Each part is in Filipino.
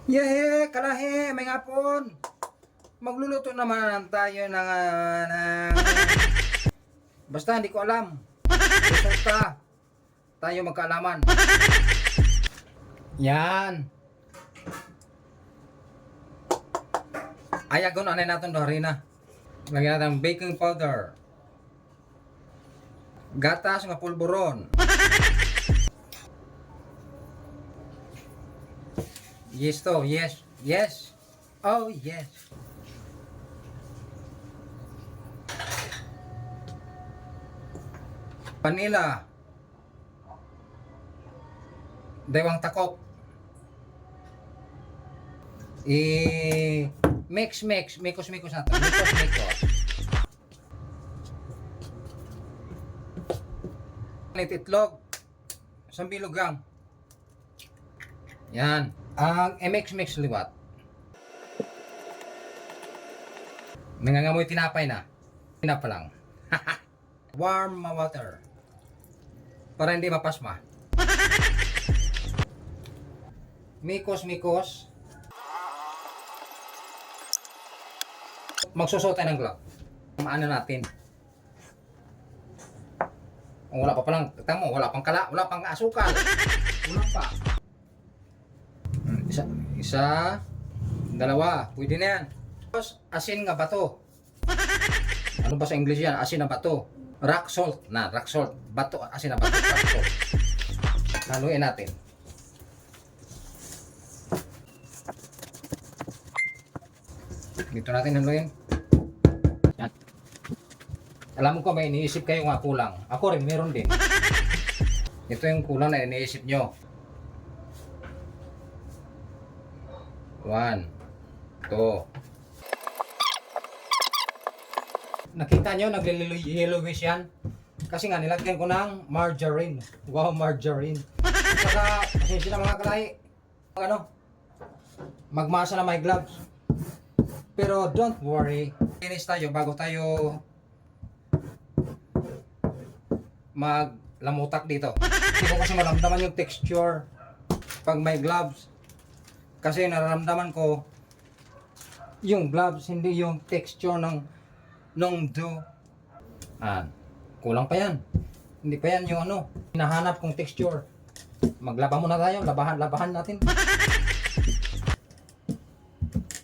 Yehe, kalahe, may ngapon. Magluluto naman tayo basta hindi ko alam. Resulta. Tayo magkaalaman. Yan. Ayagon anay natin do harina. Lagyan natin baking powder. Gatas nga pulburon. Yes to, yes. Yes. Oh, yes. Vanilla. Dewang takok. Mix. Mikos natin. Mikos. Itlog. Sambilugang. Yan. Ang mix liwat. Nangangamoy tinapay na. Tinapa lang. Warm water. Para hindi mapasma. Mikos. Magsusot tayo ng glove. Maano natin. Wala pa palang, tamo, wala pang kala, wala pang asukal. Wala pa. Isa, dalawa, pwede na yan. Tapos, asin nga bato. Ano ba sa English yan? Asin na bato. Rock salt. Bato, asin na bato. Rock salt. Haluin natin. Dito natin haluin. Yan. Alam ko may iniisip kayo nga kulang. Ako rin, meron din. Ito yung kulang na iniisip nyo. 1, 2. Nakita nyo, naglililuwis yan. Kasi nga, nilagyan ko ng margarine. Wow, margarine. Saka, kasi sila mga kalahi. Magmasa na may gloves. Pero don't worry. Finish tayo bago tayo maglamutak dito. Hindi ko kasi maramdaman yung texture pag may gloves. Kasi nararamdaman ko yung gloves, hindi yung texture ng dough. Kulang pa yan. Hindi pa yan yung hinahanap kong texture. Maglaba muna tayo, labahan natin.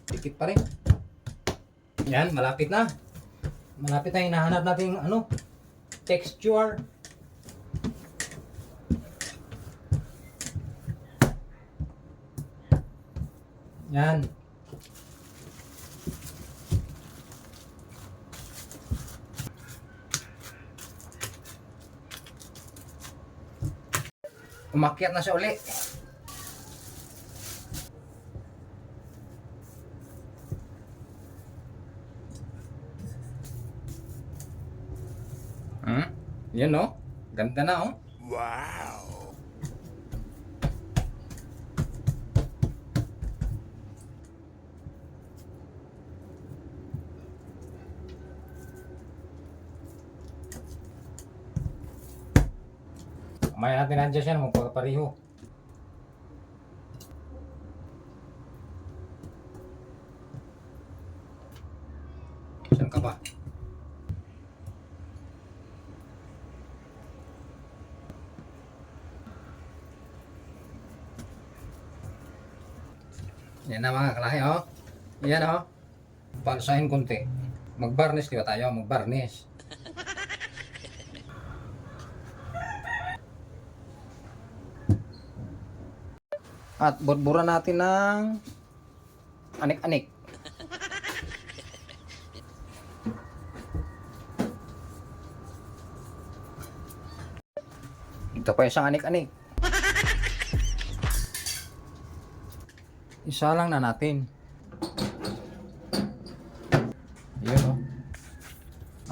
Dikit pa rin. Yan, malapit na. Malapit na hinahanap natin texture. Yan. Umakyat na siya uli. Yan ganda na Wow! May natin nandiyan siya magpapariho. Saan ka ba? Yan na mga kalahi Yan Palsahin konti. Mag-varnish diba tayo? Mag-varnish. At burburan natin ng anik-anik. Ito pa isang anik-anik. Isa lang na natin.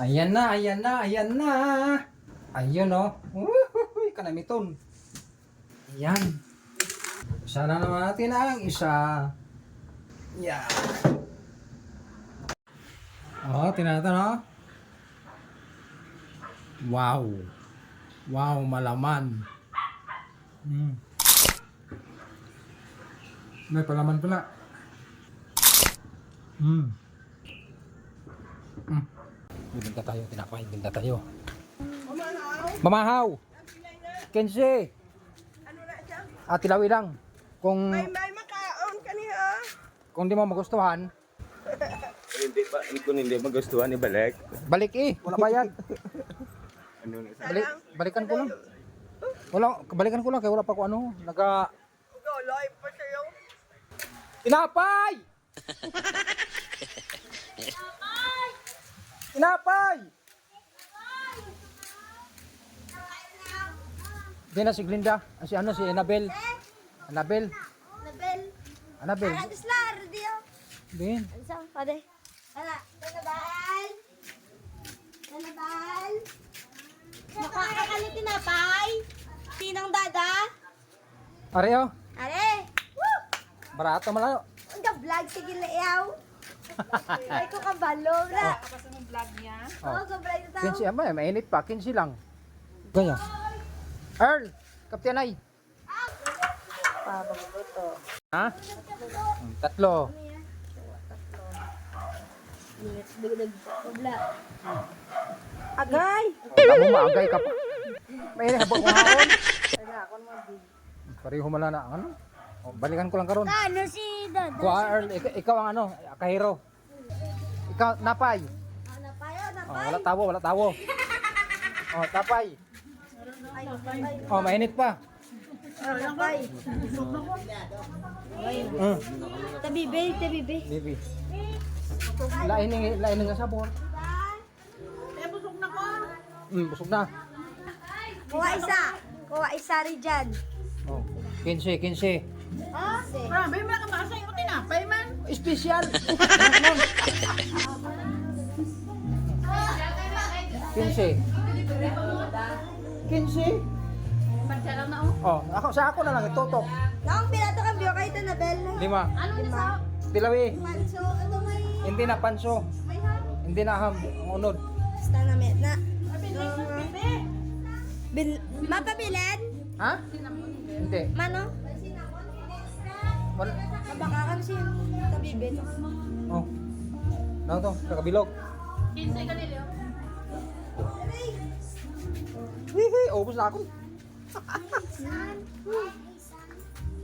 Ayun Ayan na. Ayun Uhuy, kanamiton. Ayan. Isa na naman natin ang isa. Yan. Tinatan Wow, malaman. May palaman pala. Binta tayo, tinapay, binta tayo. Mamahaw! Kenzie! Ano na siya? Tilawi lang. Kung May makaon ka niya. kung di mo magustuhan, Kung hindi magustuhan, ibalik. balik wala bayad. Ano na? Balikan ko lang. Balikan ko lang kaya wala pa ko ano, Goloy pa sa'yo. Tinapay! Tinapay! Di na si Glinda, si ano, si Annabel. Annabel. Nabel. Annabel. Slar, dia. Din. Ansang pade. Ana, Nabal. Nabal. Nakakakalit tinapay. Tinang dada. Areo, Are. Woo! barato malalo. Ang vlog sige layaw. Ay ko kabalo ra. Oo, Oh. sobrang ito. 15 ama, mainit pa, 15 lang. Gaya. Earl, Kaptian ay. Ha? Tatlo. Agay. Tamo maagay ka pa. May habang kong haon. Pareho mala na ano? Balikan ko lang karon. Ano si Dad? Kuha Earl, ikaw ang ano, kahiro. Ikaw napay. Ano pa yun? Wala tawo, wala tawo. Tapay. Mainit pa. Napay. Tabibe, tabibe. Bibi. Lain nga sabor. Busog na ko. Busog na. Kuha isa rin dyan. 15. Ha? May mga kamakasay mo tinapay man. Special. 15. 15. Sa ako na lang itutok. Naong pinato kang biyo kayo ito na bell. 5. Lima. Tilawi. Manso, ito may... Hindi na panso. Hindi na ham. Ang unod. Basta na met na. Mapabilan? Ha? Hindi. Mano? Wal. Mabakakan siya. Tabibin. Oh. Ano to? Nakabilog. 15 ka nila. Hihi, ubos na ako.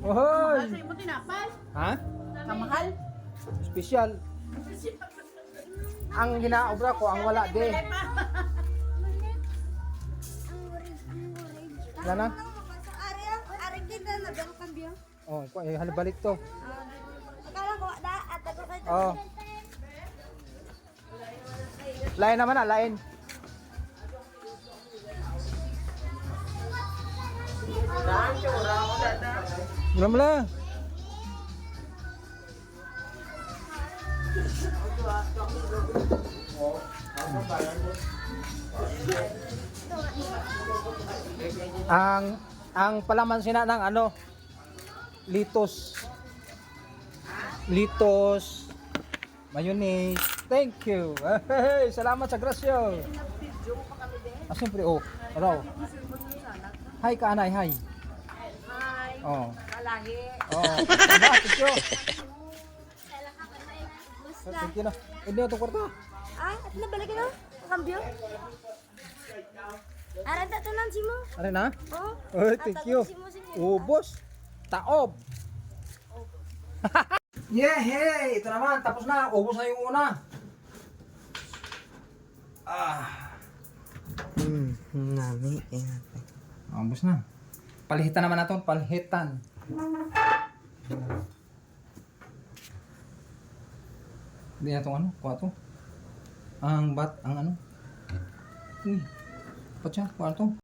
Ohoy. Kasi mo tinapay. Ha? Kamahal. Special. Ang ginaobra ko, ang wala de. Yan na. Ari kita na bell kang biyo. Halibalik to. Akala ko na at ako kayo. Oh. Lain naman lain. Belum lah. Ang palaman sina ng ano? Litos. Litos. Mayonnaise. Thank you. Hey, salamat sa grasyo. Siyempre, raw. Hi ka, anay, hi. Oh. Kalahi. Thank you. Thank you na. Hindi na itong kwarta. Ah, at nabalik na? Kambyo? Aran tatanan si mo. Ano na? Oh. Thank you. Ubos. Taob. Yeah, hey! Ito naman, tapos na. Ubos na yung una. Nami, Ubos na. Palihitan naman natin. Palihitan. Hindi na itong ano. Kuha to. Ang ano. Uy. Ba't siya? Kuha to.